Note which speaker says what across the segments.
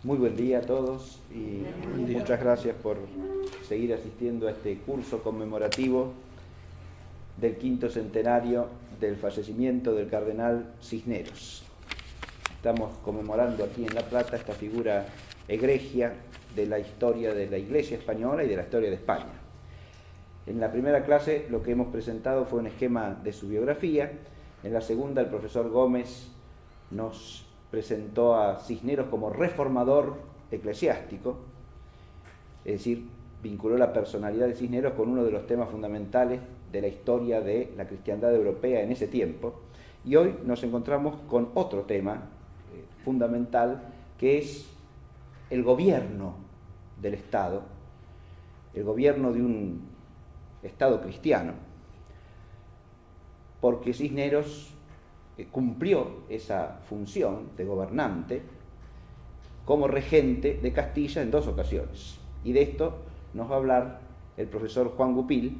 Speaker 1: Muy buen día a todos y muchas gracias por seguir asistiendo a este curso conmemorativo del 5º centenario del fallecimiento del cardenal Cisneros. Estamos conmemorando aquí en La Plata esta figura egregia de la historia de la Iglesia española y de la historia de España. En la primera clase lo que hemos presentado fue un esquema de su biografía. En la segunda el profesor Gómez nos presentó a Cisneros como reformador eclesiástico, es decir, vinculó la personalidad de Cisneros con uno de los temas fundamentales de la historia de la cristiandad europea en ese tiempo. Y hoy nos encontramos con otro tema fundamental, que es el gobierno del Estado, el gobierno de un Estado cristiano, porque Cisneros cumplió esa función de gobernante como regente de Castilla en 2 ocasiones. Y de esto nos va a hablar el profesor Juan Gupil,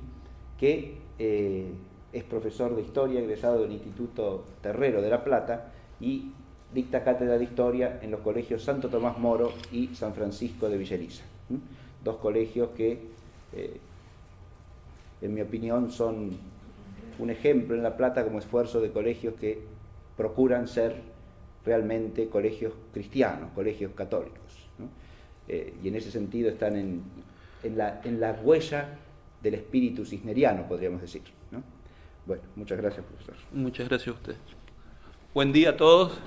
Speaker 1: que es profesor de Historia, egresado del Instituto Terrero de La Plata, y dicta cátedra de Historia en los colegios Santo Tomás Moro y San Francisco de Villeriza. 2 colegios que, en mi opinión, son un ejemplo en La Plata como esfuerzo de colegios que procuran ser realmente colegios cristianos, colegios católicos, ¿no? Y en ese sentido están en la huella del espíritu cisneriano, podríamos decir, ¿no? Bueno, muchas gracias, profesor.
Speaker 2: Muchas gracias a usted. Buen día a todos.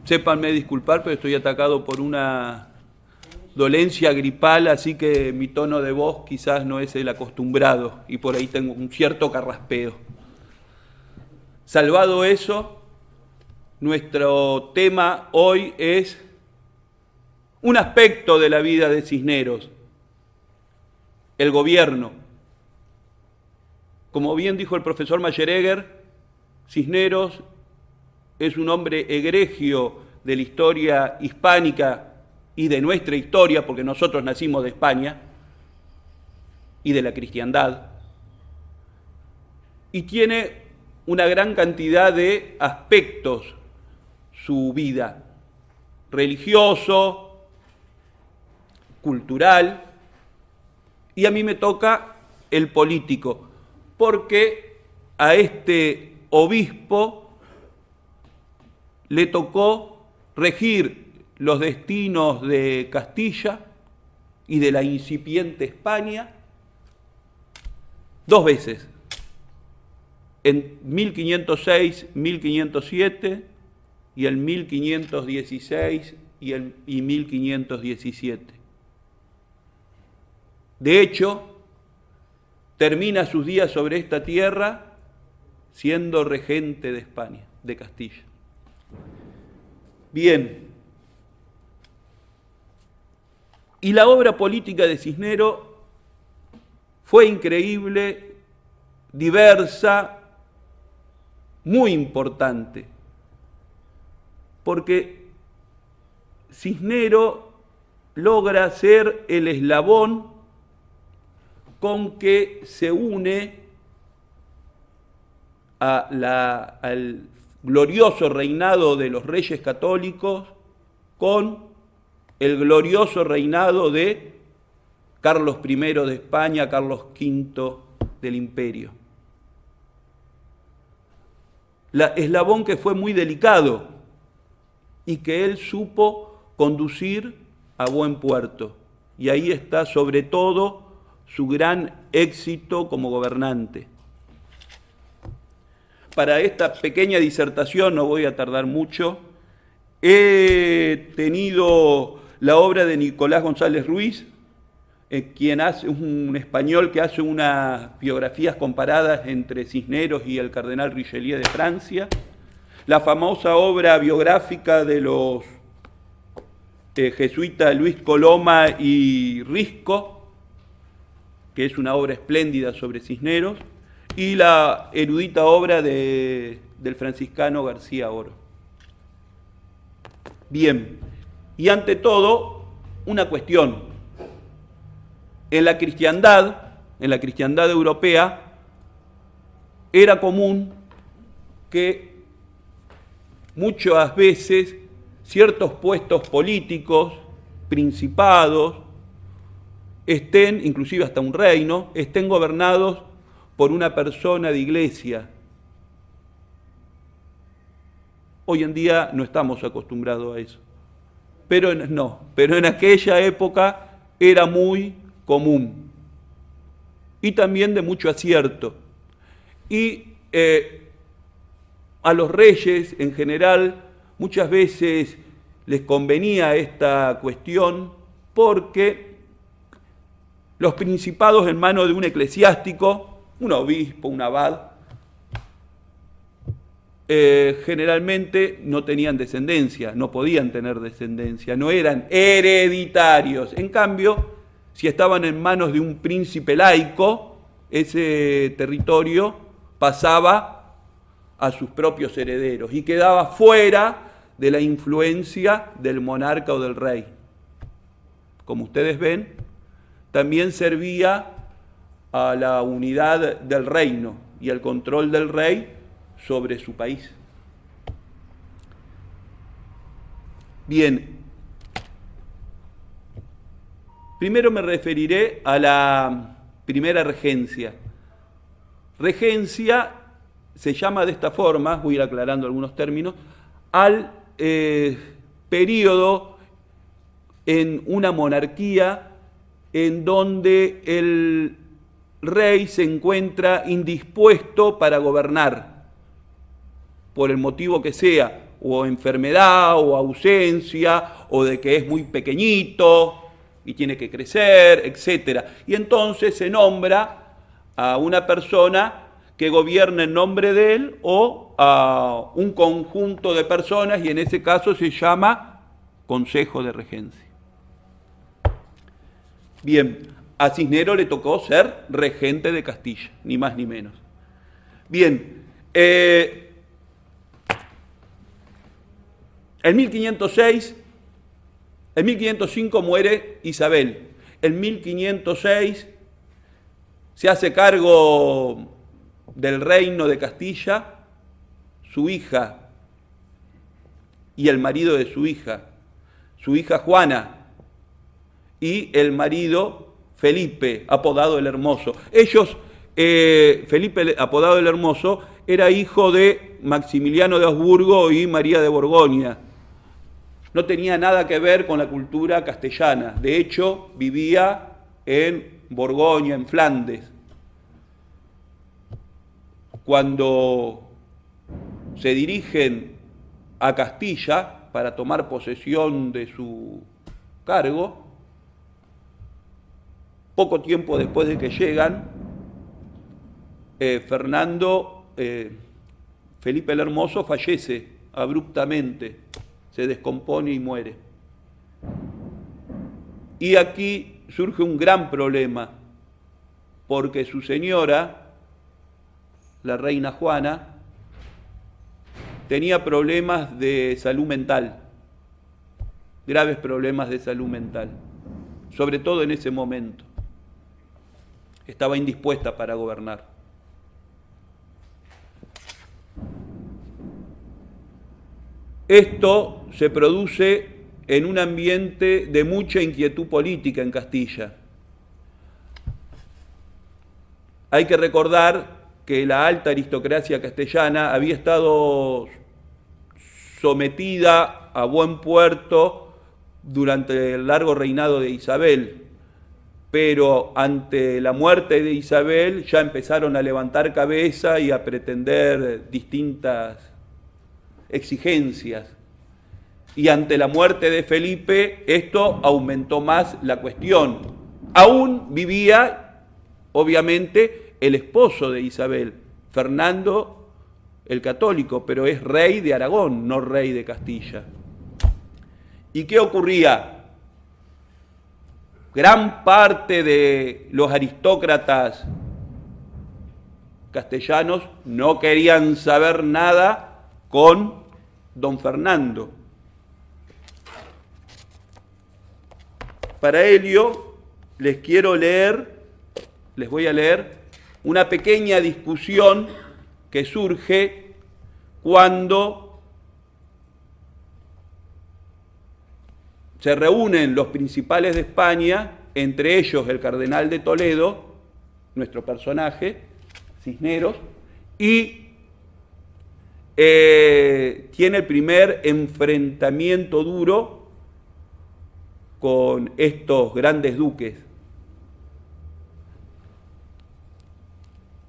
Speaker 2: Sépanme disculpar, pero estoy atacado por una dolencia gripal, así que mi tono de voz quizás no es el acostumbrado y por ahí tengo un cierto carraspeo. Salvado eso, nuestro tema hoy es un aspecto de la vida de Cisneros, el gobierno. Como bien dijo el profesor Mayeregger, Cisneros es un hombre egregio de la historia hispánica y de nuestra historia, porque nosotros nacimos de España y de la cristiandad, y tiene una gran cantidad de aspectos su vida, religioso, cultural, y a mí me toca el político, porque a este obispo le tocó regir los destinos de Castilla y de la incipiente España 2 veces, en 1506, 1507 y en 1516 y 1517. De hecho, termina sus días sobre esta tierra siendo regente de España, de Castilla. Bien. Y la obra política de Cisneros fue increíble, diversa, muy importante, porque Cisneros logra ser el eslabón con que se une al glorioso reinado de los reyes católicos con el glorioso reinado de Carlos I de España, Carlos V del Imperio. Eslabón que fue muy delicado y que él supo conducir a buen puerto. Y ahí está sobre todo su gran éxito como gobernante. Para esta pequeña disertación, no voy a tardar mucho, he tenido la obra de Nicolás González Ruiz, quien hace un español que hace unas biografías comparadas entre Cisneros y el cardenal Richelieu de Francia, la famosa obra biográfica de los jesuitas Luis Coloma y Risco, que es una obra espléndida sobre Cisneros, y la erudita obra del franciscano García Oro. Bien, y ante todo, una cuestión. En la cristiandad europea, era común que muchas veces ciertos puestos políticos, principados, estén, inclusive hasta un reino, estén gobernados por una persona de iglesia. Hoy en día no estamos acostumbrados a eso. Pero en aquella época era muy común. Y también de mucho acierto. Y a los reyes en general muchas veces les convenía esta cuestión porque los principados en manos de un eclesiástico, un obispo, un abad, generalmente no tenían descendencia, no podían tener descendencia, no eran hereditarios. En cambio, si estaban en manos de un príncipe laico, ese territorio pasaba a sus propios herederos y quedaba fuera de la influencia del monarca o del rey. Como ustedes ven, también servía a la unidad del reino y al control del rey sobre su país. Bien, primero me referiré a la primera regencia. Regencia se llama de esta forma, voy a ir aclarando algunos términos, al periodo en una monarquía en donde el rey se encuentra indispuesto para gobernar, por el motivo que sea, o enfermedad, o ausencia, o de que es muy pequeñito y tiene que crecer, etc. Y entonces se nombra a una persona que gobierne en nombre de él o a un conjunto de personas, y en ese caso se llama Consejo de Regencia. Bien, a Cisneros le tocó ser regente de Castilla, ni más ni menos. Bien, en 1505 muere Isabel. En 1506 se hace cargo del reino de Castilla su hija y el marido de su hija Juana, y el marido Felipe, apodado el Hermoso. Ellos, Felipe, apodado el Hermoso, era hijo de Maximiliano de Habsburgo y María de Borgoña. No tenía nada que ver con la cultura castellana. De hecho, vivía en Borgoña, en Flandes. Cuando se dirigen a Castilla para tomar posesión de su cargo, poco tiempo después de que llegan, Felipe el Hermoso fallece abruptamente, se descompone y muere. Y aquí surge un gran problema, porque su señora, la reina Juana, tenía problemas de salud mental, graves problemas de salud mental, sobre todo en ese momento. Estaba indispuesta para gobernar. Esto se produce en un ambiente de mucha inquietud política en Castilla. Hay que recordar que la alta aristocracia castellana había estado sometida a buen puerto durante el largo reinado de Isabel, pero ante la muerte de Isabel ya empezaron a levantar cabeza y a pretender distintas exigencias. Y ante la muerte de Felipe, esto aumentó más la cuestión. Aún vivía, obviamente, el esposo de Isabel, Fernando el Católico, pero es rey de Aragón, no rey de Castilla. ¿Y qué ocurría? Gran parte de los aristócratas castellanos no querían saber nada con don Fernando. Para ello, les voy a leer una pequeña discusión que surge cuando se reúnen los principales de España, entre ellos el cardenal de Toledo, nuestro personaje, Cisneros, y tiene el primer enfrentamiento duro con estos grandes duques.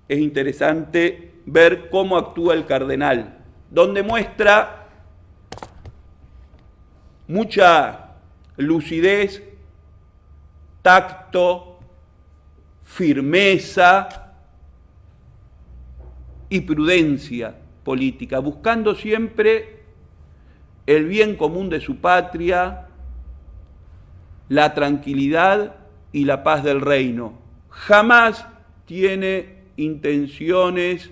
Speaker 2: Es interesante ver cómo actúa el cardenal, donde muestra mucha lucidez, tacto, firmeza y prudencia política, buscando siempre el bien común de su patria, la tranquilidad y la paz del reino. Jamás tiene intenciones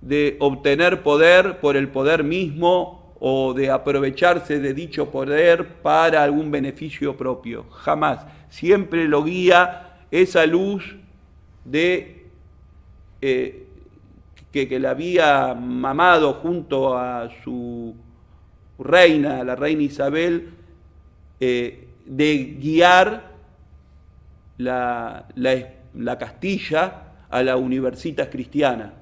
Speaker 2: de obtener poder por el poder mismo o de aprovecharse de dicho poder para algún beneficio propio. Jamás. Siempre lo guía esa luz de que le había mamado junto a su reina, la reina Isabel, de guiar la Castilla a la Universitas Cristiana.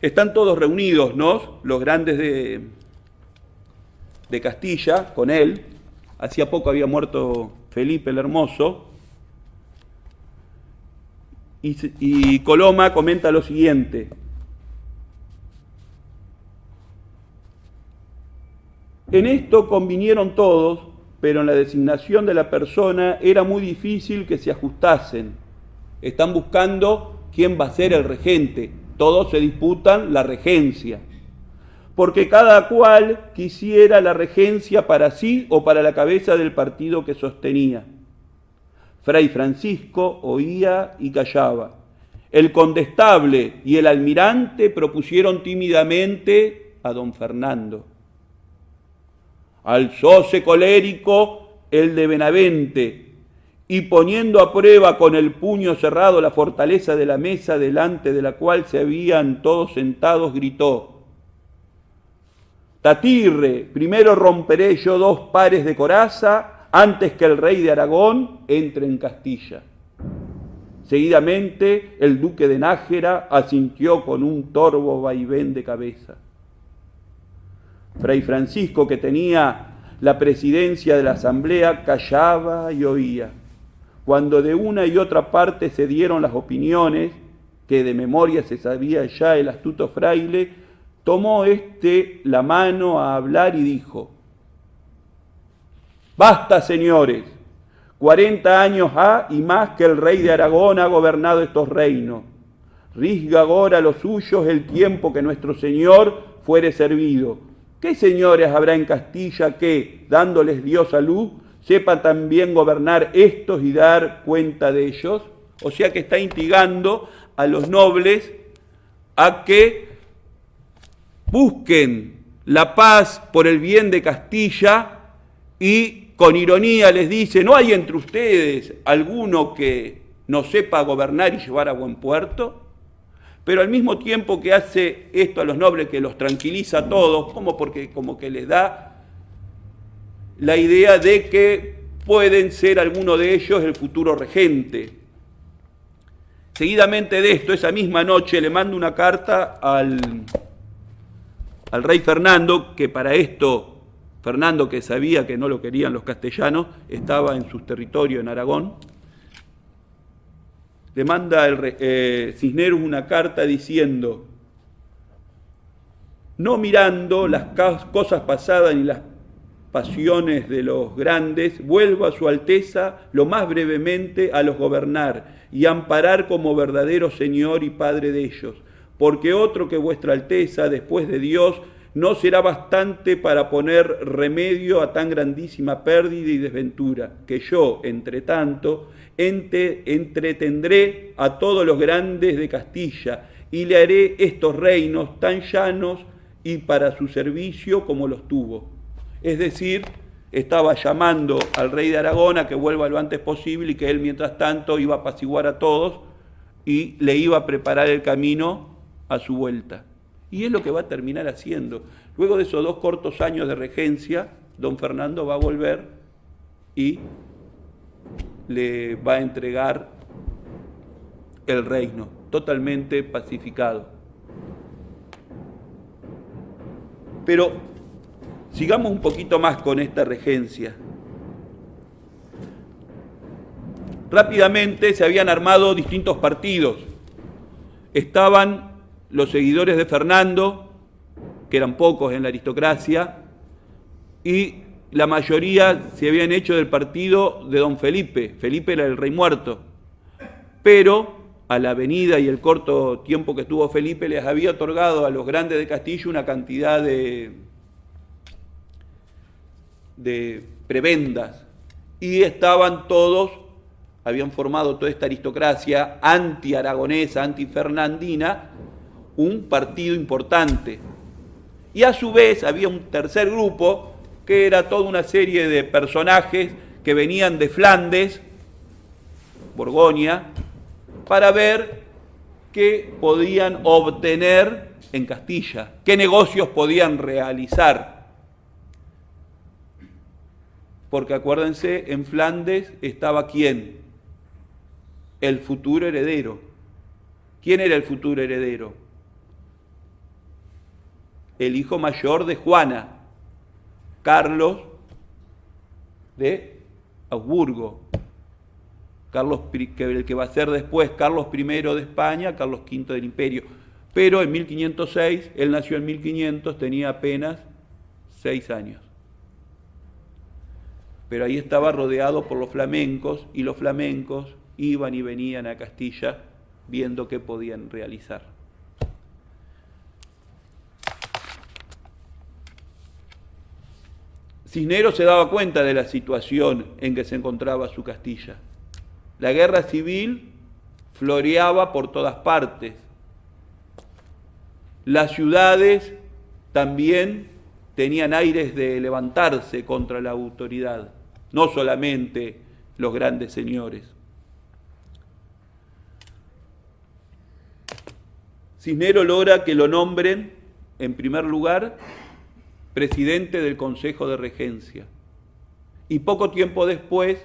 Speaker 2: Están todos reunidos, ¿no?, los grandes de Castilla con él. Hacía poco había muerto Felipe el Hermoso. Y Coloma comenta lo siguiente: en esto convinieron todos, pero en la designación de la persona era muy difícil que se ajustasen. Están buscando quién va a ser el regente. Todos se disputan la regencia, porque cada cual quisiera la regencia para sí o para la cabeza del partido que sostenía. Fray Francisco oía y callaba. El condestable y el almirante propusieron tímidamente a don Fernando. Alzóse colérico el de Benavente, y poniendo a prueba con el puño cerrado la fortaleza de la mesa delante de la cual se habían todos sentados, gritó: Tatirre, primero romperé yo 2 pares de coraza antes que el rey de Aragón entre en Castilla. Seguidamente el duque de Nájera asintió con un torvo vaivén de cabeza. Fray Francisco, que tenía la presidencia de la asamblea, callaba y oía. Cuando de una y otra parte se dieron las opiniones, que de memoria se sabía ya el astuto fraile, tomó la mano a hablar y dijo: Basta, señores, 40 años ha y más que el rey de Aragón ha gobernado estos reinos. Risga agora los suyos el tiempo que nuestro señor fuere servido. ¿Qué señores habrá en Castilla que, dándoles Dios salud, sepan también gobernar estos y dar cuenta de ellos? O sea que está instigando a los nobles a que busquen la paz por el bien de Castilla, y con ironía les dice: ¿no hay entre ustedes alguno que no sepa gobernar y llevar a buen puerto? Pero al mismo tiempo que hace esto a los nobles, que los tranquiliza a todos, como que les da la idea de que pueden ser alguno de ellos el futuro regente. Seguidamente de esto, esa misma noche, le manda una carta al rey Fernando, que para esto, Fernando, que sabía que no lo querían los castellanos, estaba en sus territorios en Aragón. Le manda Cisneros una carta diciendo: no mirando las cosas pasadas ni las pasiones de los grandes, vuelva a su Alteza lo más brevemente a los gobernar y amparar como verdadero señor y padre de ellos, porque otro que vuestra Alteza, después de Dios, no será bastante para poner remedio a tan grandísima pérdida y desventura, que yo, entre tanto, entretendré a todos los grandes de Castilla, y le haré estos reinos tan llanos y para su servicio como los tuvo. Es decir, estaba llamando al rey de Aragón a que vuelva lo antes posible, y que él, mientras tanto, iba a apaciguar a todos y le iba a preparar el camino a su vuelta. Y es lo que va a terminar haciendo. Luego de esos 2 cortos años de regencia, don Fernando va a volver y le va a entregar el reino, totalmente pacificado. Pero sigamos un poquito más con esta regencia. Rápidamente se habían armado distintos partidos. Estaban los seguidores de Fernando, que eran pocos en la aristocracia, y la mayoría se habían hecho del partido de don Felipe. Felipe era el rey muerto, pero a la venida y el corto tiempo que estuvo Felipe les había otorgado a los grandes de Castilla una cantidad de prebendas, y estaban todos, habían formado toda esta aristocracia anti-aragonesa, anti-fernandina, un partido importante. Y a su vez había un tercer grupo, que era toda una serie de personajes que venían de Flandes, Borgoña, para ver qué podían obtener en Castilla, qué negocios podían realizar. Porque acuérdense, en Flandes estaba ¿quién? El futuro heredero. ¿Quién era el futuro heredero? El hijo mayor de Juana, Carlos de Augsburgo. Carlos, el que va a ser después Carlos I de España, Carlos V del Imperio. Pero en 1506, él nació en 1500, tenía apenas 6 años. Pero ahí estaba rodeado por los flamencos, y los flamencos iban y venían a Castilla viendo qué podían realizar. Cisneros se daba cuenta de la situación en que se encontraba su Castilla. La guerra civil floreaba por todas partes. Las ciudades también tenían aires de levantarse contra la autoridad, no solamente los grandes señores. Cisneros logra que lo nombren, en primer lugar, presidente del Consejo de Regencia. Y poco tiempo después,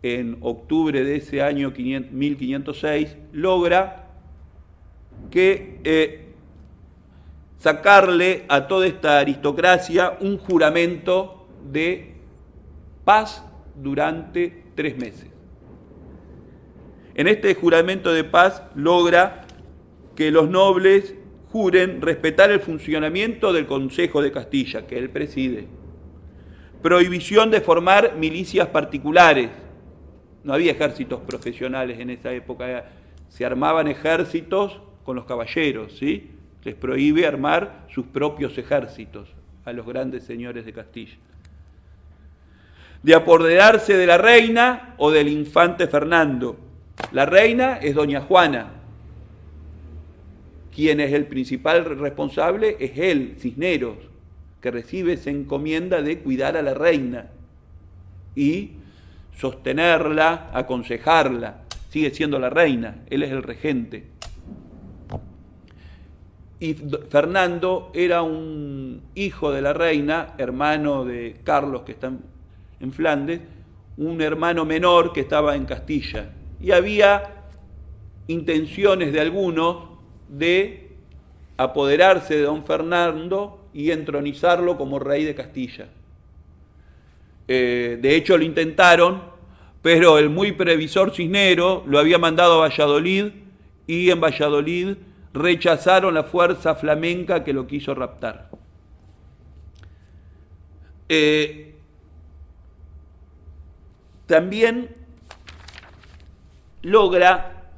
Speaker 2: en octubre de ese año 1506, logra que sacarle a toda esta aristocracia un juramento de paz durante 3 meses. En este juramento de paz logra que los nobles juren respetar el funcionamiento del Consejo de Castilla, que él preside. Prohibición de formar milicias particulares. No había ejércitos profesionales en esa época, se armaban ejércitos con los caballeros, ¿sí? Les prohíbe armar sus propios ejércitos a los grandes señores de Castilla. De apoderarse de la reina o del infante Fernando. La reina es doña Juana. Quien es el principal responsable es él, Cisneros, que recibe esa encomienda de cuidar a la reina y sostenerla, aconsejarla. Sigue siendo la reina, él es el regente. Y Fernando era un hijo de la reina, hermano de Carlos, que está en Flandes, un hermano menor que estaba en Castilla. Y había intenciones de algunos de apoderarse de don Fernando y entronizarlo como rey de Castilla. De hecho lo intentaron, pero el muy previsor Cisneros lo había mandado a Valladolid, y en Valladolid rechazaron la fuerza flamenca que lo quiso raptar. También logra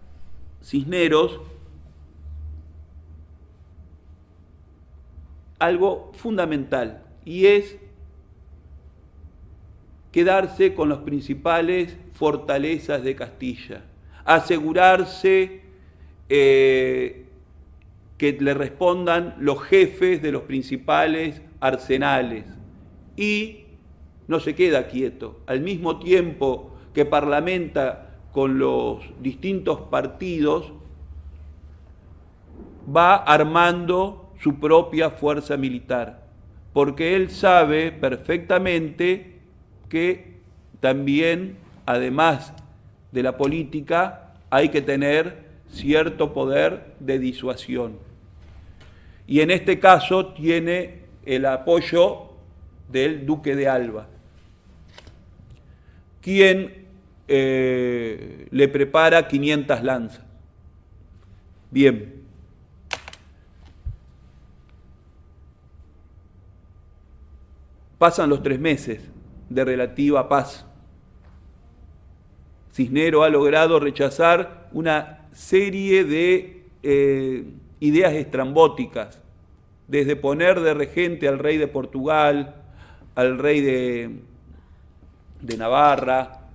Speaker 2: Cisneros algo fundamental, y es quedarse con las principales fortalezas de Castilla, asegurarse que le respondan los jefes de los principales arsenales, y no se queda quieto. Al mismo tiempo que parlamenta con los distintos partidos, va armando su propia fuerza militar, porque él sabe perfectamente que también, además de la política, hay que tener cierto poder de disuasión. Y en este caso tiene el apoyo del duque de Alba, quien le prepara 500 lanzas. Bien. Pasan los 3 meses de relativa paz. Cisneros ha logrado rechazar una serie de ideas estrambóticas, desde poner de regente al rey de Portugal, al rey de Navarra,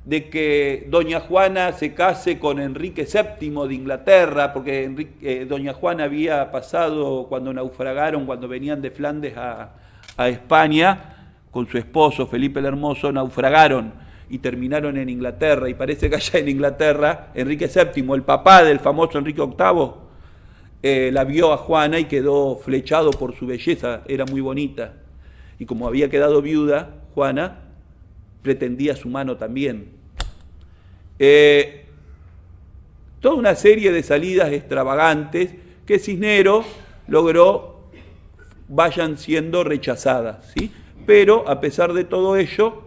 Speaker 2: de que doña Juana se case con Enrique VII de Inglaterra, porque doña Juana había pasado cuando naufragaron, cuando venían de Flandes a España, con su esposo Felipe el Hermoso, naufragaron y terminaron en Inglaterra, y parece que allá en Inglaterra Enrique VII, el papá del famoso Enrique VIII, la vio a Juana y quedó flechado por su belleza, era muy bonita, y como había quedado viuda, Juana pretendía su mano también. Toda una serie de salidas extravagantes que Cisneros logró vayan siendo rechazadas, ¿sí? Pero a pesar de todo ello,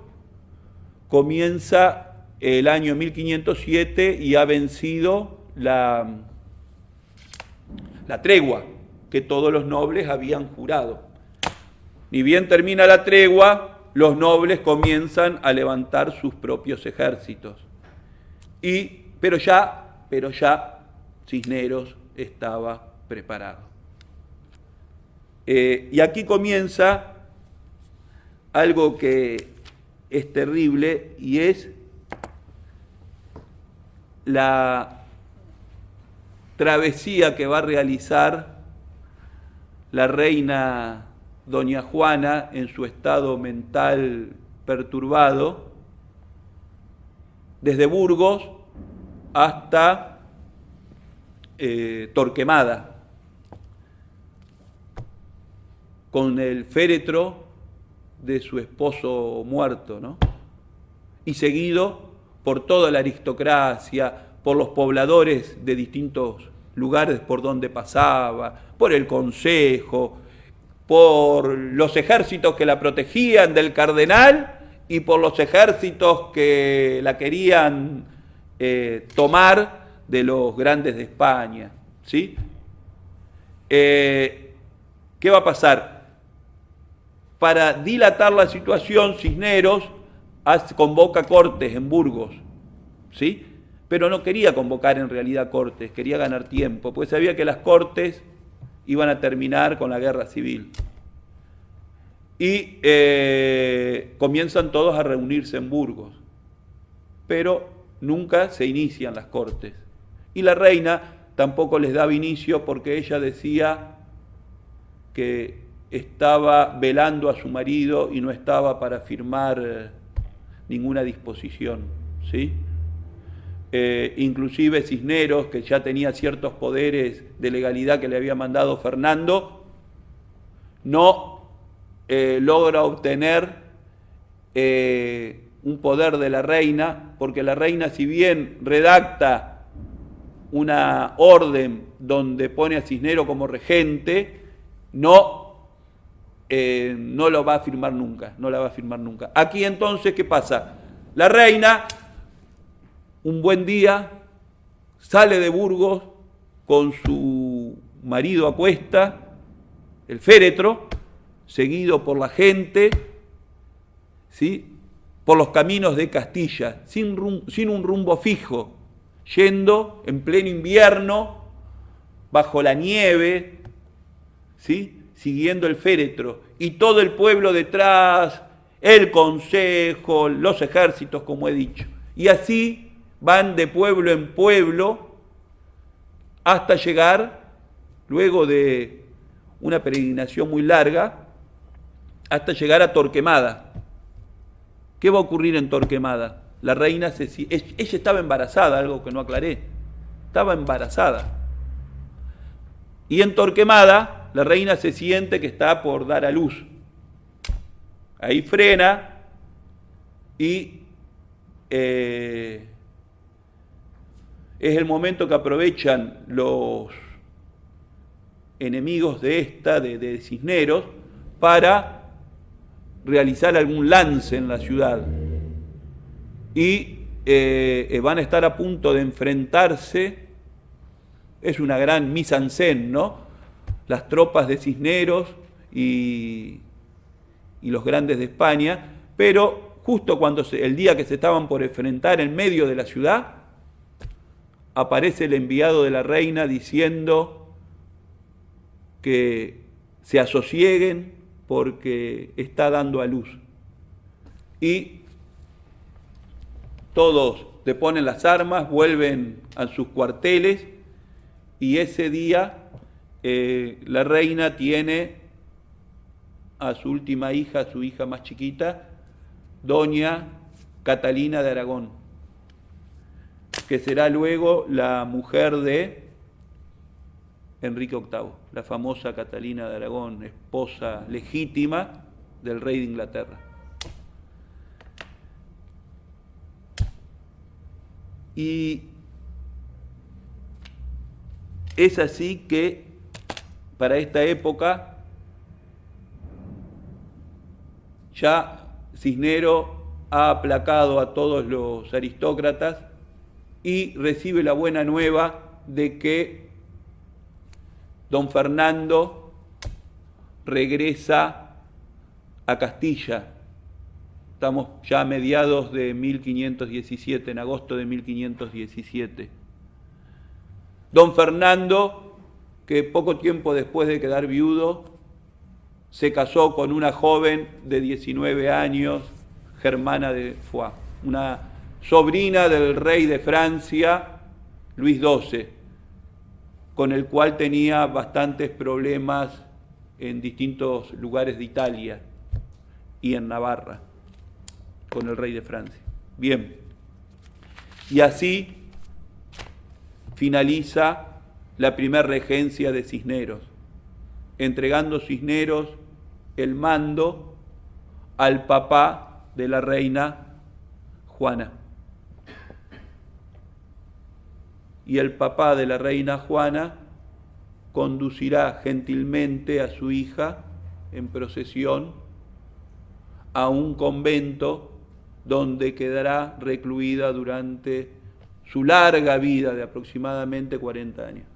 Speaker 2: comienza el año 1507 y ha vencido la tregua que todos los nobles habían jurado. Ni bien termina la tregua, los nobles comienzan a levantar sus propios ejércitos. Pero ya Cisneros estaba preparado. Y aquí comienza algo que es terrible, y es la travesía que va a realizar la reina doña Juana en su estado mental perturbado, desde Burgos hasta Torquemada, con el féretro de su esposo muerto, ¿no? Y seguido por toda la aristocracia, por los pobladores de distintos lugares por donde pasaba, por el consejo, por los ejércitos que la protegían del cardenal y por los ejércitos que la querían tomar de los grandes de España, ¿sí? ¿Qué va a pasar? Para dilatar la situación, Cisneros convoca cortes en Burgos, ¿sí? Pero no quería convocar en realidad cortes, quería ganar tiempo, porque sabía que las cortes iban a terminar con la guerra civil. Y comienzan todos a reunirse en Burgos, pero nunca se inician las cortes. Y la reina tampoco les daba inicio porque ella decía que estaba velando a su marido y no estaba para firmar ninguna disposición, ¿sí? Inclusive Cisneros, que ya tenía ciertos poderes de legalidad que le había mandado Fernando, no logra obtener un poder de la reina, porque la reina, si bien redacta una orden donde pone a Cisneros como regente, no lo va a firmar nunca, no la va a firmar nunca. Aquí entonces, ¿qué pasa? La reina, un buen día, sale de Burgos con su marido a cuesta, el féretro, seguido por la gente, ¿sí? Por los caminos de Castilla, sin un rumbo fijo, yendo en pleno invierno, bajo la nieve, ¿sí? Siguiendo el féretro, y todo el pueblo detrás, el consejo, los ejércitos, como he dicho. Y así van de pueblo en pueblo hasta llegar, luego de una peregrinación muy larga, hasta llegar a Torquemada. ¿Qué va a ocurrir en Torquemada? La reina ella estaba embarazada, algo que no aclaré, estaba embarazada. Y en Torquemada, la reina se siente que está por dar a luz. Ahí frena y es el momento que aprovechan los enemigos de Cisneros para realizar algún lance en la ciudad. Y van a estar a punto de enfrentarse. Es una gran mise en scène, ¿no? Las tropas de Cisneros y los grandes de España, pero justo cuando el día que se estaban por enfrentar en medio de la ciudad, aparece el enviado de la reina diciendo que se asosieguen porque está dando a luz. Y todos deponen las armas, vuelven a sus cuarteles, y ese día la reina tiene a su última hija, a su hija más chiquita, doña Catalina de Aragón, que será luego la mujer de Enrique VIII, la famosa Catalina de Aragón, esposa legítima del rey de Inglaterra. Y es así que para esta época ya Cisneros ha aplacado a todos los aristócratas y recibe la buena nueva de que don Fernando regresa a Castilla. Estamos ya a mediados de 1517, en agosto de 1517. Don Fernando, que poco tiempo después de quedar viudo, se casó con una joven de 19 años, Germana de Foix, una sobrina del rey de Francia, Luis XII, con el cual tenía bastantes problemas en distintos lugares de Italia y en Navarra, con el rey de Francia. Bien, y así finaliza la primera regencia de Cisneros, entregando Cisneros el mando al papá de la reina Juana. Y el papá de la reina Juana conducirá gentilmente a su hija en procesión a un convento donde quedará recluida durante su larga vida de aproximadamente 40 años.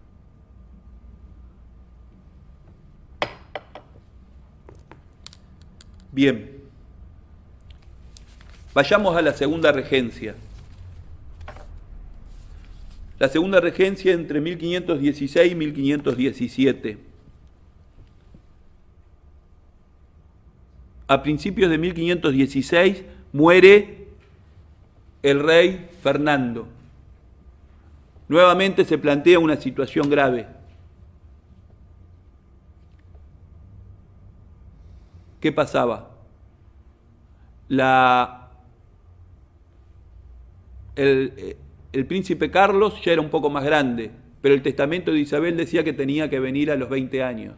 Speaker 2: Bien, vayamos a la segunda regencia. La segunda regencia entre 1516 y 1517. A principios de 1516 muere el rey Fernando. Nuevamente se plantea una situación grave. ¿Qué pasaba? El príncipe Carlos ya era un poco más grande, pero el testamento de Isabel decía que tenía que venir a los 20 años.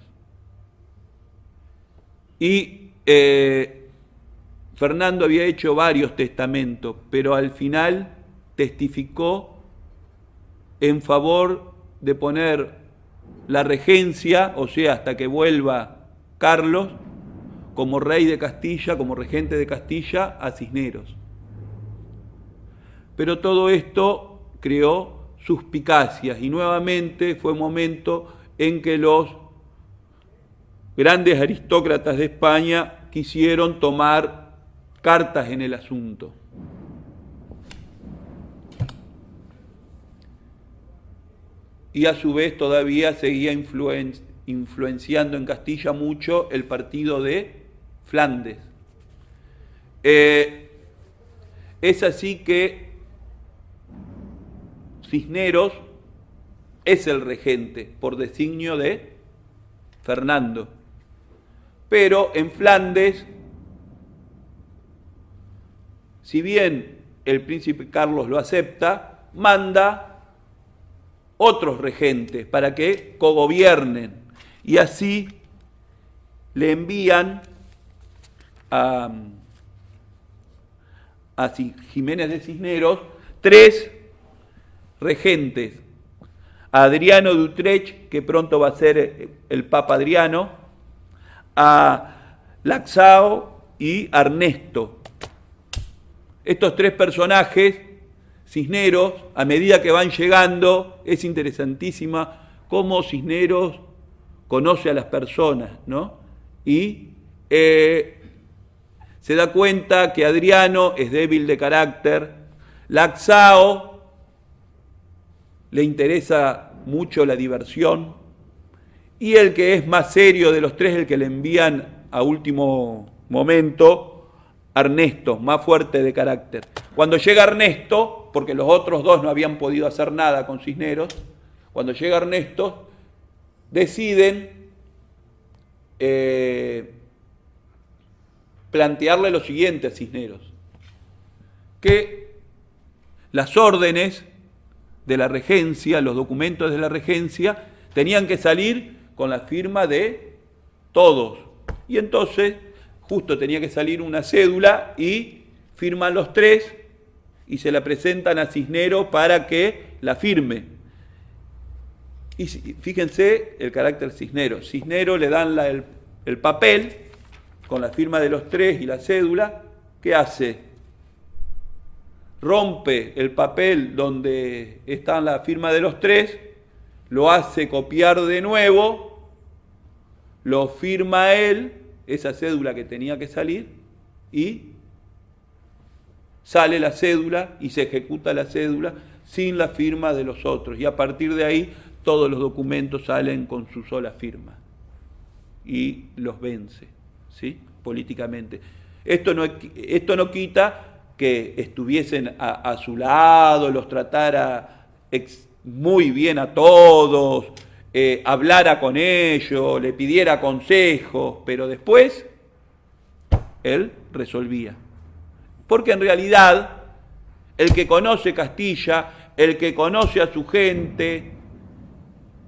Speaker 2: Y Fernando había hecho varios testamentos, pero al final testificó en favor de poner la regencia, o sea, hasta que vuelva Carlos, como rey de Castilla, como regente de Castilla, a Cisneros. Pero todo esto creó suspicacias y nuevamente fue un momento en que los grandes aristócratas de España quisieron tomar cartas en el asunto. Y a su vez todavía seguía influenciando en Castilla mucho el partido de Flandes. Es así que Cisneros es el regente por designio de Fernando. Pero en Flandes, si bien el príncipe Carlos lo acepta, manda otros regentes para que cogobiernen. Y así le envían a Jiménez de Cisneros 3 regentes: a Adriano de Utrecht, que pronto va a ser el Papa Adriano, a Laxao y a Ernesto. Estos 3 personajes, Cisneros, a medida que van llegando, es interesantísima cómo Cisneros conoce a las personas, ¿no? Y se da cuenta que Adriano es débil de carácter, Laxao le interesa mucho la diversión, y el que es más serio de los 3, el que le envían a último momento, Ernesto, más fuerte de carácter. Cuando llega Ernesto, porque los otros 2 no habían podido hacer nada con Cisneros, cuando llega Ernesto, deciden plantearle lo siguiente a Cisneros: que las órdenes de la regencia, los documentos de la regencia, tenían que salir con la firma de todos. Y entonces justo tenía que salir una cédula y firman los 3 y se la presentan a Cisneros para que la firme. Y fíjense el carácter Cisneros. Cisneros le dan el papel con la firma de los 3 y la cédula. ¿Qué hace? Rompe el papel donde está la firma de los 3, lo hace copiar de nuevo, lo firma él, esa cédula que tenía que salir, y sale la cédula y se ejecuta la cédula sin la firma de los otros. Y a partir de ahí todos los documentos salen con su sola firma y los vence, ¿sí? Políticamente. Esto no quita que estuviesen a su lado, los tratara muy bien a todos, hablara con ellos, le pidiera consejos, pero después él resolvía. Porque en realidad el que conoce Castilla, el que conoce a su gente,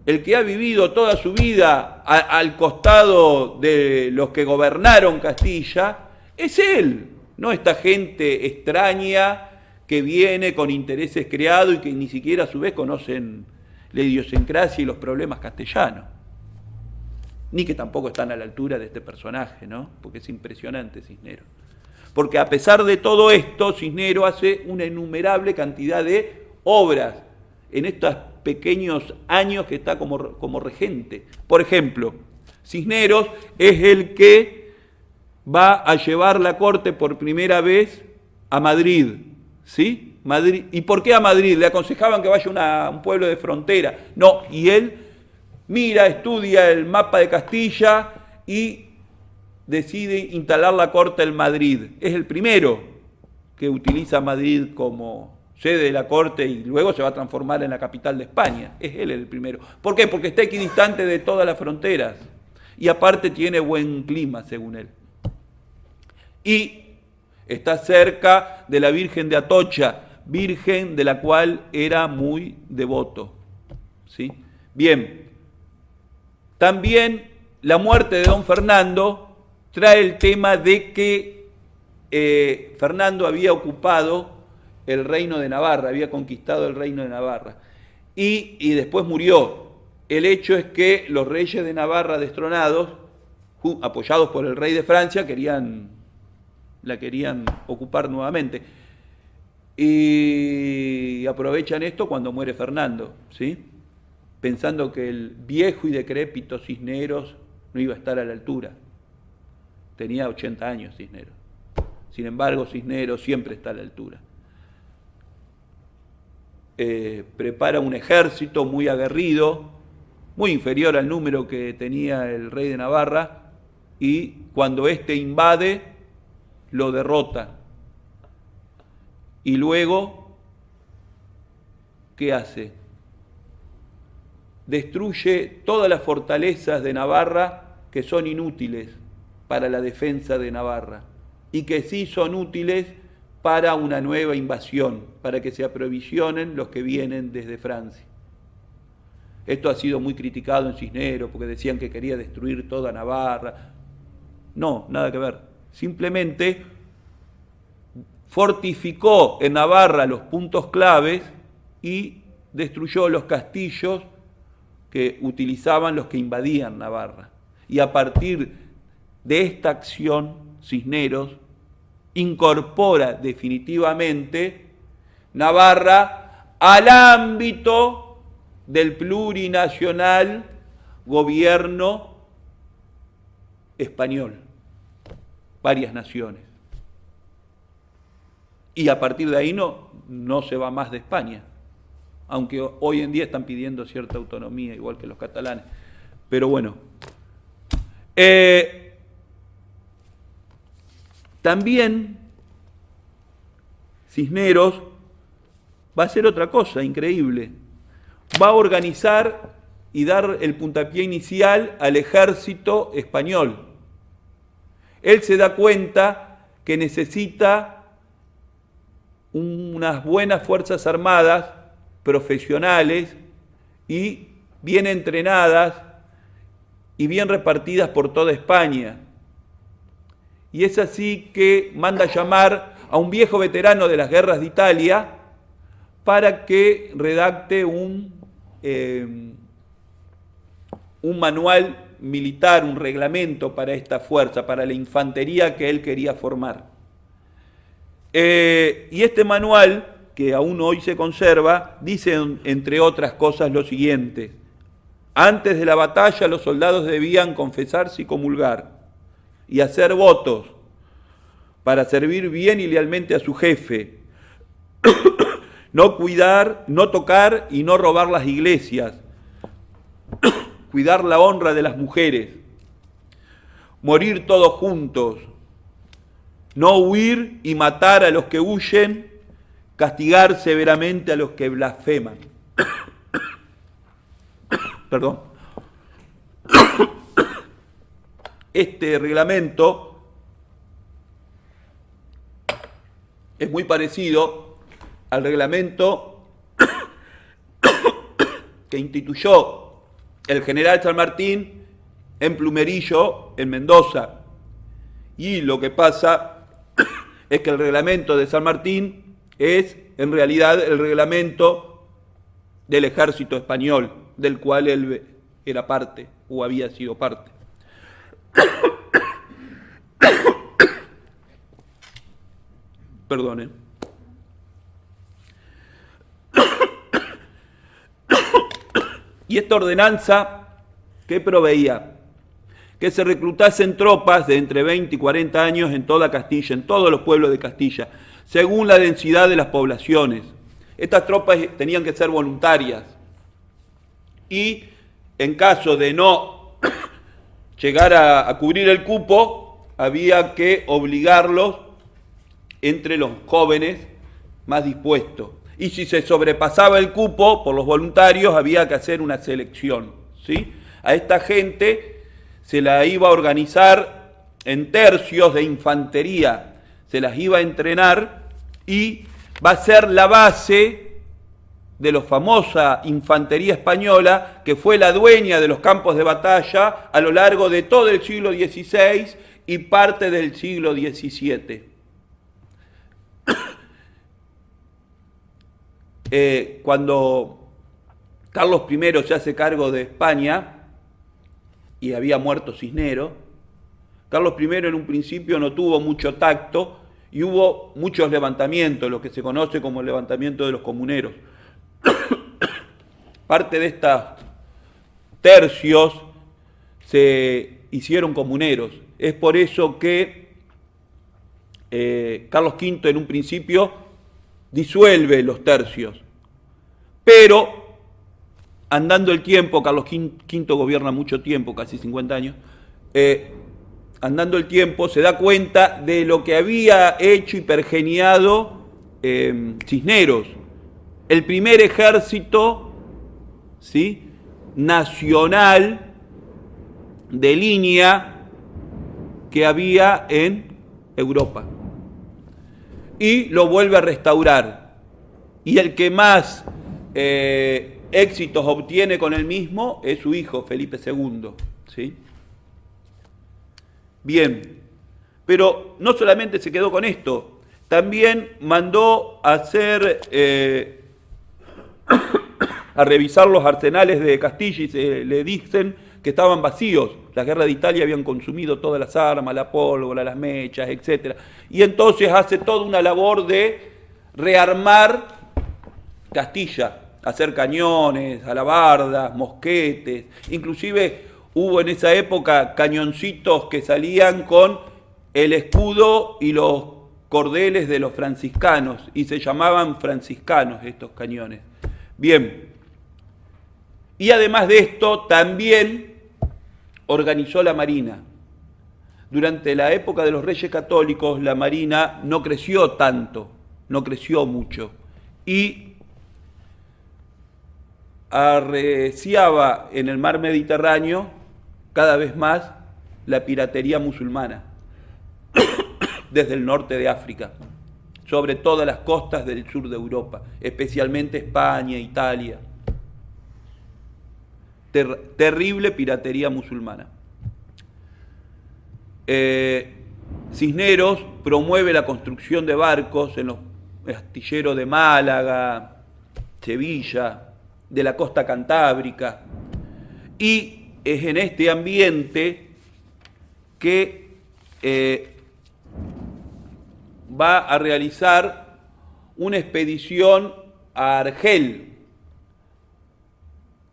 Speaker 2: el que ha vivido toda su vida al costado de los que gobernaron Castilla, es él. No esta gente extraña que viene con intereses creados y que ni siquiera a su vez conocen la idiosincrasia y los problemas castellanos. Ni que tampoco están a la altura de este personaje, ¿no? Porque es impresionante Cisneros. Porque a pesar de todo esto, Cisneros hace una innumerable cantidad de obras en estos pequeños años que está como regente. Por ejemplo, Cisneros es el que va a llevar la corte por primera vez a Madrid, ¿sí? Madrid. ¿Y por qué a Madrid? Le aconsejaban que vaya a un pueblo de frontera. No, y él mira, estudia el mapa de Castilla y decide instalar la corte en Madrid. Es el primero que utiliza Madrid como sede de la corte y luego se va a transformar en la capital de España. Es él el primero. ¿Por qué? Porque está equidistante de todas las fronteras y aparte tiene buen clima, según él. Y está cerca de la Virgen de Atocha, virgen de la cual era muy devoto, ¿sí? Bien, también la muerte de don Fernando trae el tema de que Fernando había ocupado el reino de Navarra, había conquistado el reino de Navarra, y después murió. El hecho es que los reyes de Navarra destronados, apoyados por el rey de Francia, la querían ocupar nuevamente. Y aprovechan esto cuando muere Fernando, ¿sí? Pensando que el viejo y decrépito Cisneros no iba a estar a la altura. Tenía 80 años Cisneros. Sin embargo, Cisneros siempre está a la altura. Prepara un ejército muy aguerrido, muy inferior al número que tenía el rey de Navarra, y cuando éste invade, lo derrota. Y luego, ¿qué hace? Destruye todas las fortalezas de Navarra que son inútiles para la defensa de Navarra y que sí son útiles para una nueva invasión, para que se aprovisionen los que vienen desde Francia. Esto ha sido muy criticado en Cisneros porque decían que quería destruir toda Navarra. No, nada que ver. Simplemente fortificó en Navarra los puntos claves y destruyó los castillos que utilizaban los que invadían Navarra. Y a partir de esta acción, Cisneros incorpora definitivamente Navarra al ámbito del plurinacional gobierno español, varias naciones. Y a partir de ahí no se va más de España, aunque hoy en día están pidiendo cierta autonomía, igual que los catalanes. Pero bueno, también Cisneros va a hacer otra cosa increíble. Va a organizar y dar el puntapié inicial al ejército español. Él se da cuenta que necesita unas buenas fuerzas armadas, profesionales y bien entrenadas y bien repartidas por toda España. Y es así que manda llamar a un viejo veterano de las guerras de Italia para que redacte un manual militar, un reglamento para esta fuerza, para la infantería que él quería formar. Y este manual, que aún hoy se conserva, dice, entre otras cosas, lo siguiente: antes de la batalla los soldados debían confesarse y comulgar, y hacer votos para servir bien y lealmente a su jefe, no tocar y no robar las iglesias, cuidar la honra de las mujeres, morir todos juntos, no huir y matar a los que huyen, castigar severamente a los que blasfeman. Perdón. Este reglamento es muy parecido al reglamento que instituyó el general San Martín en Plumerillo, en Mendoza. Y lo que pasa es que el reglamento de San Martín es en realidad el reglamento del ejército español, del cual él era parte o había sido parte. Perdone. Y esta ordenanza, ¿qué proveía? Que se reclutasen tropas de entre 20 y 40 años en toda Castilla, en todos los pueblos de Castilla, según la densidad de las poblaciones. Estas tropas tenían que ser voluntarias y en caso de no llegar a cubrir el cupo, había que obligarlos entre los jóvenes más dispuestos. Y si se sobrepasaba el cupo por los voluntarios, había que hacer una selección, ¿sí? A esta gente se la iba a organizar en tercios de infantería, se las iba a entrenar y va a ser la base de la famosa infantería española, que fue la dueña de los campos de batalla a lo largo de todo el siglo XVI y parte del siglo XVII. Cuando Carlos I se hace cargo de España y había muerto Cisneros, Carlos I en un principio no tuvo mucho tacto y hubo muchos levantamientos, lo que se conoce como el levantamiento de los comuneros. Parte de estos tercios se hicieron comuneros. Es por eso que Carlos V en un principio disuelve los tercios. Pero, andando el tiempo, Carlos V gobierna mucho tiempo, casi 50 años, andando el tiempo se da cuenta de lo que había hecho y pergeniado Cisneros, el primer ejército, ¿sí?, nacional de línea que había en Europa. Y lo vuelve a restaurar. Y el que más éxitos obtiene con el mismo es su hijo, Felipe II. ¿Sí? Bien, pero no solamente se quedó con esto, también mandó a hacer, a revisar los arsenales de Castilla y le dicen que estaban vacíos. La guerra de Italia habían consumido todas las armas, la pólvora, las mechas, etc. Y entonces hace toda una labor de rearmar Castilla, hacer cañones, alabardas, mosquetes, inclusive hubo en esa época cañoncitos que salían con el escudo y los cordeles de los franciscanos, y se llamaban franciscanos estos cañones. Bien, y además de esto también organizó la Marina. Durante la época de los Reyes Católicos la Marina no creció tanto, no creció mucho, y arreciaba en el mar Mediterráneo cada vez más la piratería musulmana desde el norte de África, sobre todas las costas del sur de Europa, especialmente España, Italia. Terrible piratería musulmana. Cisneros promueve la construcción de barcos en los astilleros de Málaga, Sevilla, de la costa cantábrica, y es en este ambiente que va a realizar una expedición a Argel,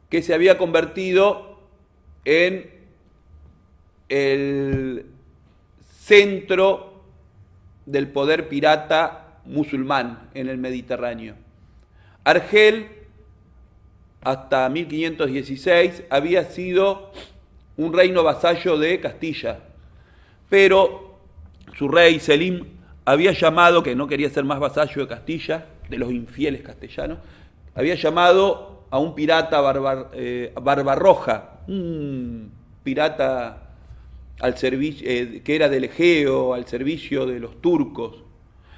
Speaker 2: que se había convertido en el centro del poder pirata musulmán en el Mediterráneo. Argel, hasta 1516, había sido un reino vasallo de Castilla, pero su rey Selim había llamado, que no quería ser más vasallo de Castilla, de los infieles castellanos, había llamado a un pirata Barbarroja, un pirata al servicio, que era del Egeo, al servicio de los turcos.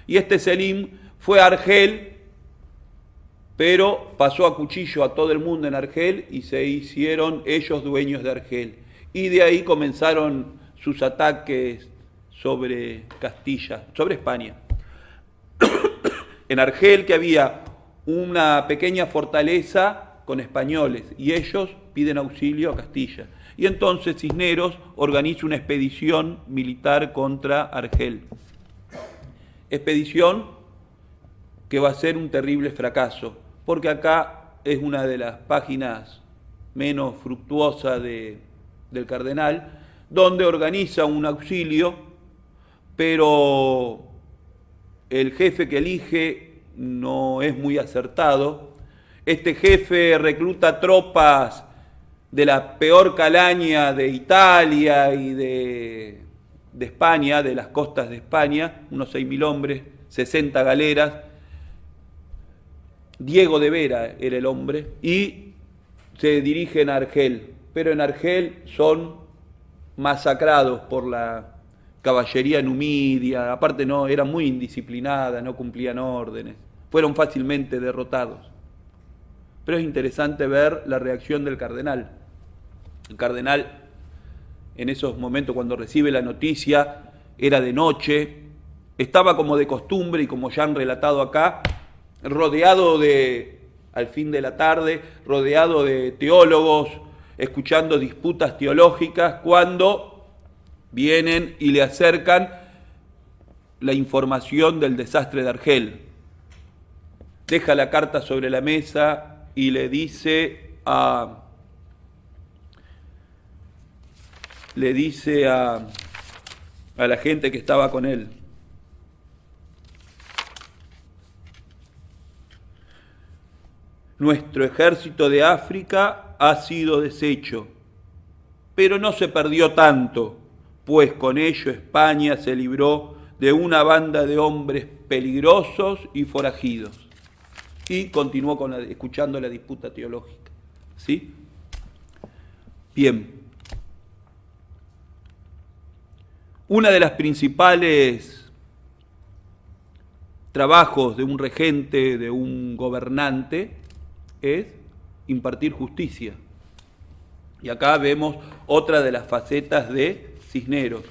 Speaker 2: Y este Selim fue a Argel, pero pasó a cuchillo a todo el mundo en Argel y se hicieron ellos dueños de Argel. Y de ahí comenzaron sus ataques sobre Castilla, sobre España. En Argel, que había una pequeña fortaleza con españoles, y ellos piden auxilio a Castilla. Y entonces Cisneros organiza una expedición militar contra Argel. Expedición que va a ser un terrible fracaso, porque acá es una de las páginas menos fructuosas del cardenal, donde organiza un auxilio, pero el jefe que elige no es muy acertado. Este jefe recluta tropas de la peor calaña de Italia y de España, de las costas de España, unos 6.000 hombres, 60 galeras. Diego de Vera era el hombre, y se dirigen a Argel, pero en Argel son masacrados por la caballería numidia, aparte no, era muy indisciplinada, no cumplían órdenes, fueron fácilmente derrotados. Pero es interesante ver la reacción del cardenal. El cardenal, en esos momentos cuando recibe la noticia, era de noche, estaba como de costumbre y como ya han relatado acá, rodeado al fin de la tarde, rodeado de teólogos, escuchando disputas teológicas, cuando vienen y le acercan la información del desastre de Argel. Deja la carta sobre la mesa y le dice a la gente que estaba con él: nuestro ejército de África ha sido deshecho, pero no se perdió tanto, pues con ello España se libró de una banda de hombres peligrosos y forajidos. Y continuó escuchando la disputa teológica. ¿Sí? Bien. Una de las principales trabajos de un regente, de un gobernante, es impartir justicia. Y acá vemos otra de las facetas de Cisneros.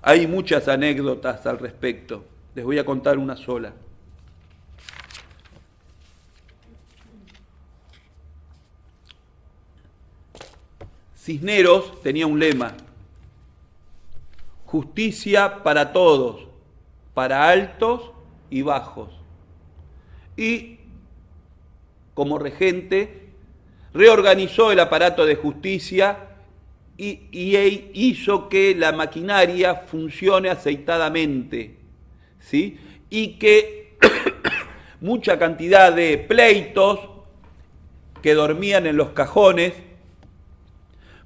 Speaker 2: Hay muchas anécdotas al respecto. Les voy a contar una sola. Cisneros tenía un lema: justicia para todos, para altos y bajos. Y como regente reorganizó el aparato de justicia y hizo que la maquinaria funcione aceitadamente, ¿sí? Y que mucha cantidad de pleitos que dormían en los cajones,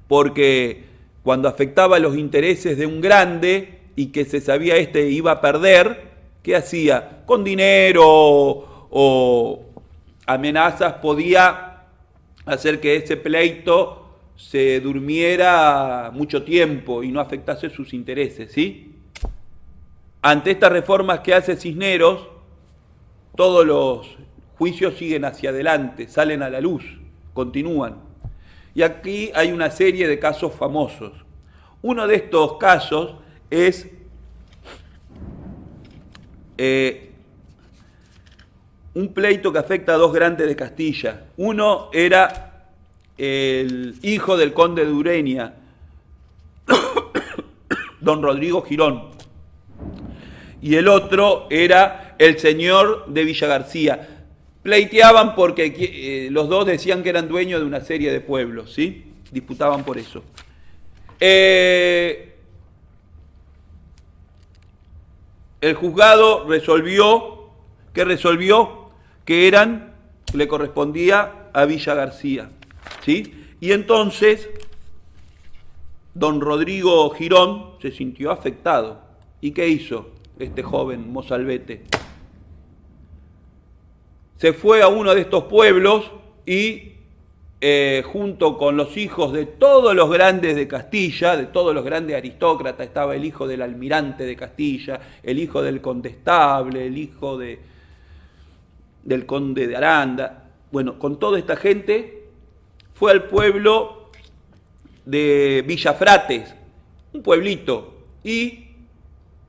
Speaker 2: porque cuando afectaba los intereses de un grande y que se sabía iba a perder, ¿qué hacía? Con dinero o amenazas podía hacer que ese pleito se durmiera mucho tiempo y no afectase sus intereses, ¿sí? Ante estas reformas que hace Cisneros, todos los juicios siguen hacia adelante, salen a la luz, continúan. Y aquí hay una serie de casos famosos. Uno de estos casos es un pleito que afecta a dos grandes de Castilla. Uno era el hijo del conde de Ureña, don Rodrigo Girón, y el otro era el señor de Villagarcía. Pleiteaban porque los dos decían que eran dueños de una serie de pueblos, ¿sí? Disputaban por eso. El juzgado resolvió que le correspondía a Villagarcía, ¿sí? Y entonces don Rodrigo Girón se sintió afectado. ¿Y qué hizo este joven mozalbete? Se fue a uno de estos pueblos y junto con los hijos de todos los grandes de Castilla, de todos los grandes aristócratas, estaba el hijo del almirante de Castilla, el hijo del condestable, el hijo del conde de Aranda. Bueno, con toda esta gente fue al pueblo de Villafrates, un pueblito, y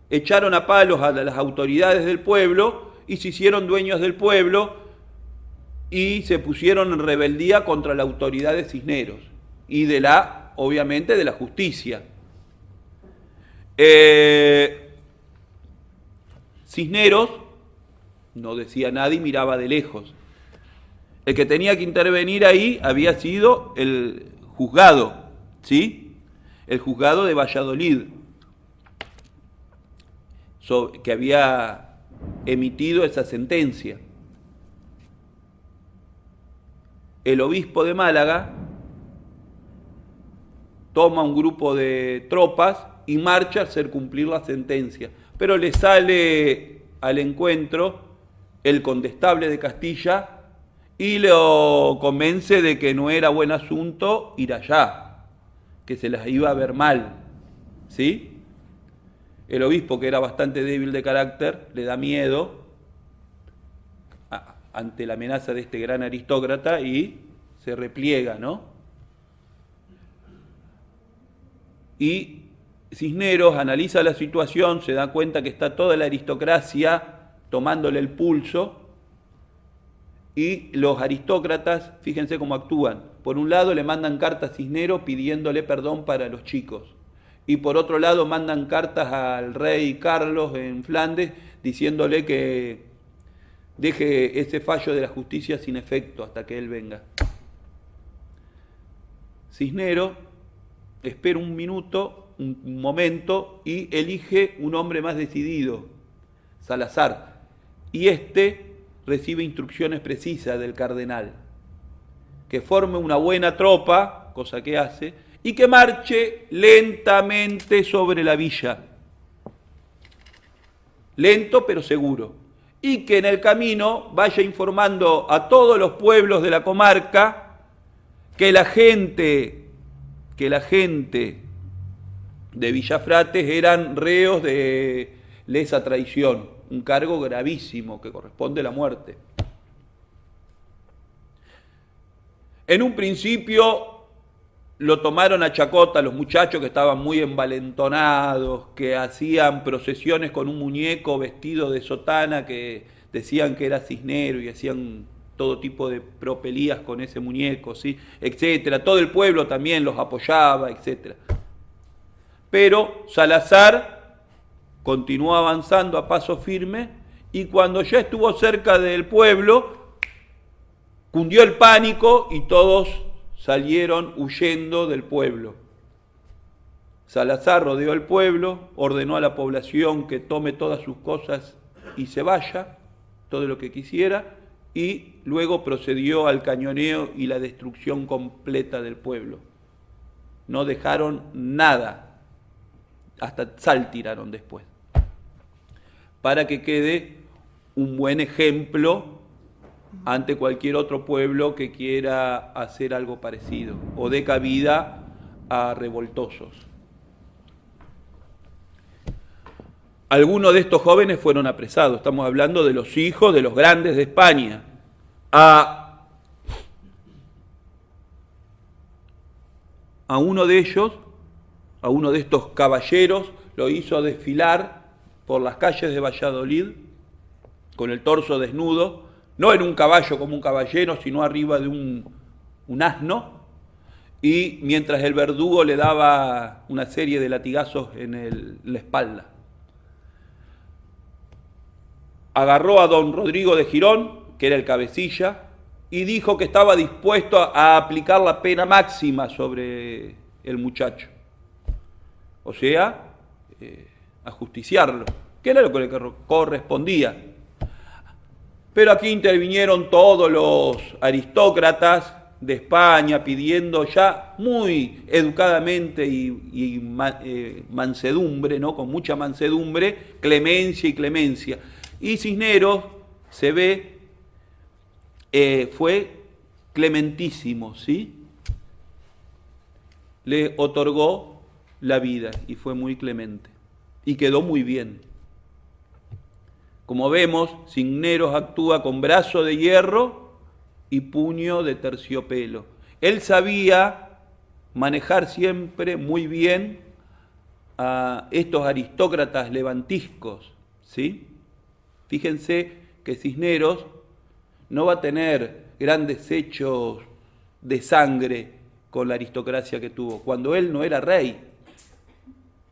Speaker 2: echaron a palos a las autoridades del pueblo y se hicieron dueños del pueblo y se pusieron en rebeldía contra la autoridad de Cisneros y obviamente de la justicia. Cisneros no decía nada y miraba de lejos. El que tenía que intervenir ahí había sido el juzgado, ¿sí? El juzgado de Valladolid, que había emitido esa sentencia. El obispo de Málaga toma un grupo de tropas y marcha a hacer cumplir la sentencia, pero le sale al encuentro el condestable de Castilla y lo convence de que no era buen asunto ir allá, que se las iba a ver mal, ¿sí? El obispo, que era bastante débil de carácter, le da miedo ante la amenaza de este gran aristócrata y se repliega, ¿no? Y Cisneros analiza la situación, se da cuenta que está toda la aristocracia tomándole el pulso y los aristócratas, fíjense cómo actúan. Por un lado le mandan cartas a Cisneros pidiéndole perdón para los chicos y por otro lado mandan cartas al rey Carlos en Flandes diciéndole que deje ese fallo de la justicia sin efecto hasta que él venga. Cisneros espera un momento y elige un hombre más decidido, Salazar, y recibe instrucciones precisas del cardenal, que forme una buena tropa, cosa que hace, y que marche lentamente sobre la villa, lento pero seguro, y que en el camino vaya informando a todos los pueblos de la comarca que la gente de Villafrates eran reos de lesa traición, un cargo gravísimo que corresponde a la muerte. En un principio lo tomaron a chacota los muchachos que estaban muy envalentonados, que hacían procesiones con un muñeco vestido de sotana que decían que era Cisneros y hacían todo tipo de propelías con ese muñeco, ¿sí? Etcétera. Todo el pueblo también los apoyaba, etcétera. Pero Salazar continuó avanzando a paso firme y cuando ya estuvo cerca del pueblo, cundió el pánico y todos salieron huyendo del pueblo. Salazar rodeó el pueblo, ordenó a la población que tome todas sus cosas y se vaya, todo lo que quisiera, y luego procedió al cañoneo y la destrucción completa del pueblo. No dejaron nada, hasta sal tiraron después, para que quede un buen ejemplo ante cualquier otro pueblo que quiera hacer algo parecido o dé cabida a revoltosos. Algunos de estos jóvenes fueron apresados, estamos hablando de los hijos de los grandes de España. A uno de ellos, a uno de estos caballeros, lo hizo desfilar por las calles de Valladolid con el torso desnudo, no en un caballo como un caballero, sino arriba de un asno, y mientras el verdugo le daba una serie de latigazos en la espalda. Agarró a don Rodrigo de Girón, que era el cabecilla, y dijo que estaba dispuesto a aplicar la pena máxima sobre el muchacho. O sea, ajusticiarlo, que era lo que le correspondía. Pero aquí intervinieron todos los aristócratas de España pidiendo ya muy educadamente y mansedumbre, ¿no? Con mucha mansedumbre, clemencia y clemencia. Y Cisneros, se ve, fue clementísimo, ¿sí? Le otorgó la vida y fue muy clemente. Y quedó muy bien. Como vemos, Cisneros actúa con brazo de hierro y puño de terciopelo. Él sabía manejar siempre muy bien a estos aristócratas levantiscos, ¿sí? Fíjense que Cisneros no va a tener grandes hechos de sangre con la aristocracia que tuvo, cuando él no era rey.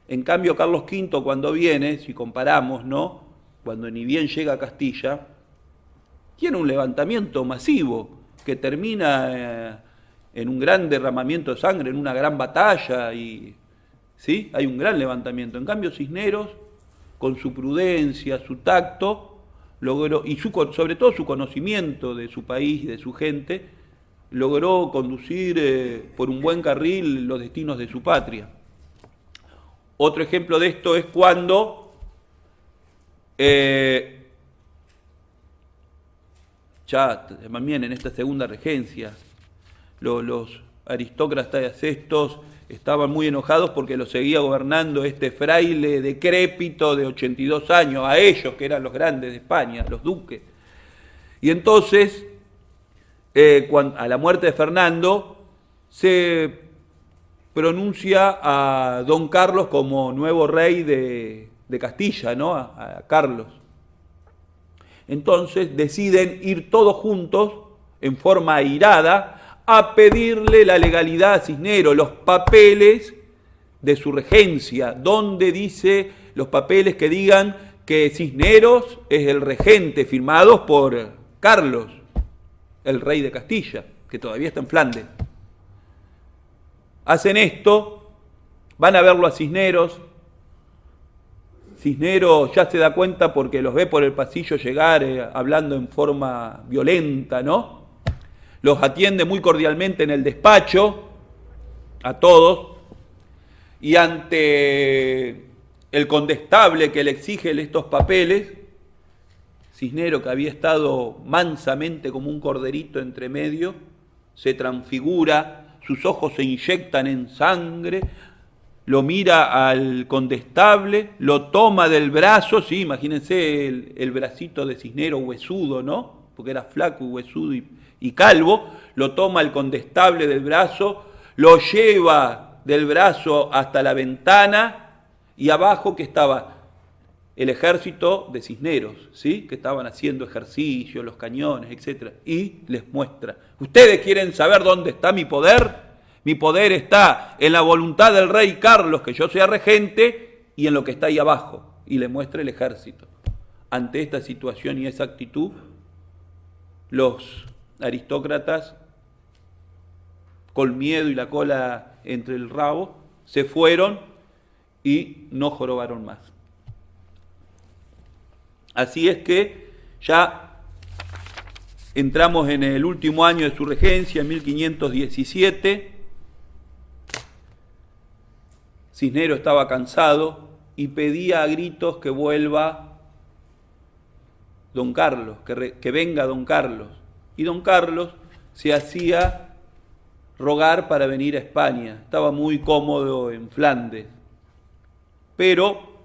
Speaker 2: En cambio, Carlos V, cuando viene, si comparamos, ¿no?, cuando ni bien llega a Castilla, tiene un levantamiento masivo que termina en un gran derramamiento de sangre, en una gran batalla, y ¿sí? Hay un gran levantamiento. En cambio, Cisneros, con su prudencia, su tacto, logró, y sobre todo su conocimiento de su país y de su gente, logró conducir por un buen carril los destinos de su patria. Otro ejemplo de esto es cuando ya también en esta segunda regencia los aristócratas estos estaban muy enojados porque los seguía gobernando este fraile decrépito de 82 años, a ellos que eran los grandes de España, los duques. Y entonces, a la muerte de Fernando, se pronuncia a don Carlos como nuevo rey de Castilla, ¿no? A Carlos. Entonces deciden ir todos juntos, en forma airada, a pedirle la legalidad a Cisneros, los papeles de su regencia, donde dice los papeles que digan que Cisneros es el regente, firmados por Carlos, el rey de Castilla, que todavía está en Flandes. Hacen esto, van a verlo a Cisneros. Cisneros ya se da cuenta porque los ve por el pasillo llegar hablando en forma violenta, ¿no? Los atiende muy cordialmente en el despacho, a todos, y ante el condestable que le exige estos papeles, Cisneros, que había estado mansamente como un corderito entre medio, se transfigura, sus ojos se inyectan en sangre, lo mira al condestable, lo toma del brazo, sí, imagínense el bracito de Cisneros huesudo, ¿no? porque era flaco, huesudo y calvo, lo toma el condestable del brazo, lo lleva del brazo hasta la ventana y abajo que estaba el ejército de Cisneros, ¿sí? Que estaban haciendo ejercicio, los cañones, etc. Y les muestra, ¿ustedes quieren saber dónde está mi poder? Mi poder está en la voluntad del rey Carlos, que yo sea regente, y en lo que está ahí abajo. Y le muestra el ejército. Ante esta situación y esa actitud, los aristócratas, con miedo y la cola entre el rabo, se fueron y no jorobaron más. Así es que ya entramos en el último año de su regencia, en 1517. Cisneros estaba cansado y pedía a gritos que vuelva don Carlos, que venga don Carlos. Y don Carlos se hacía rogar para venir a España. Estaba muy cómodo en Flandes. Pero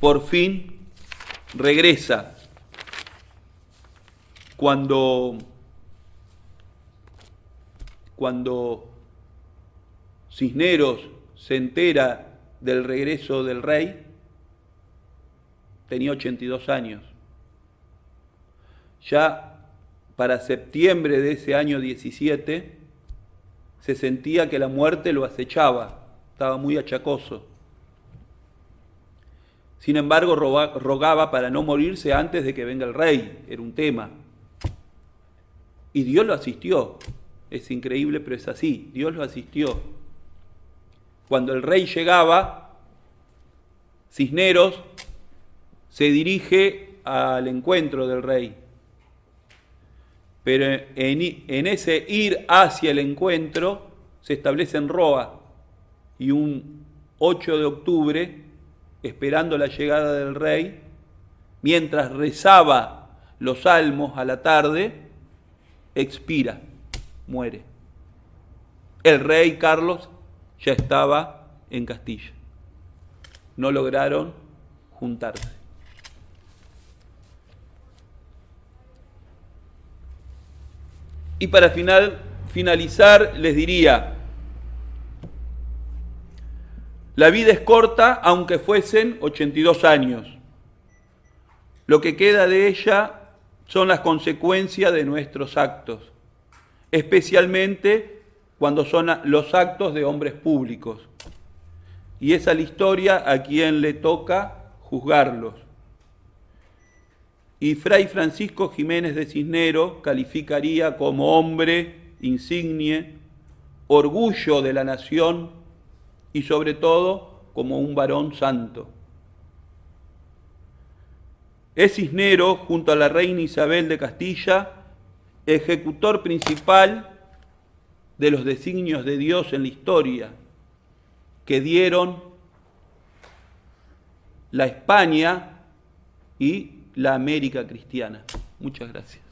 Speaker 2: por fin regresa cuando Cisneros se entera del regreso del rey, tenía 82 años. Ya para septiembre de ese año 17 se sentía que la muerte lo acechaba, estaba muy achacoso. Sin embargo, rogaba para no morirse antes de que venga el rey, era un tema. Y Dios lo asistió. Es increíble, pero es así, Dios lo asistió. Cuando el rey llegaba, Cisneros se dirige al encuentro del rey. Pero en ese ir hacia el encuentro se establece en Roa, y un 8 de octubre, esperando la llegada del rey, mientras rezaba los salmos a la tarde, expira, muere. El rey Carlos ya estaba en Castilla. No lograron juntarse. Y para finalizar, les diría, la vida es corta, aunque fuesen 82 años. Lo que queda de ella son las consecuencias de nuestros actos, especialmente cuando son los actos de hombres públicos. Y esa es la historia a quien le toca juzgarlos. Y Fray Francisco Jiménez de Cisneros calificaría como hombre insigne, orgullo de la nación y sobre todo como un varón santo. Es Cisneros, junto a la reina Isabel de Castilla, ejecutor principal de los designios de Dios en la historia, que dieron la España y la América cristiana. Muchas gracias.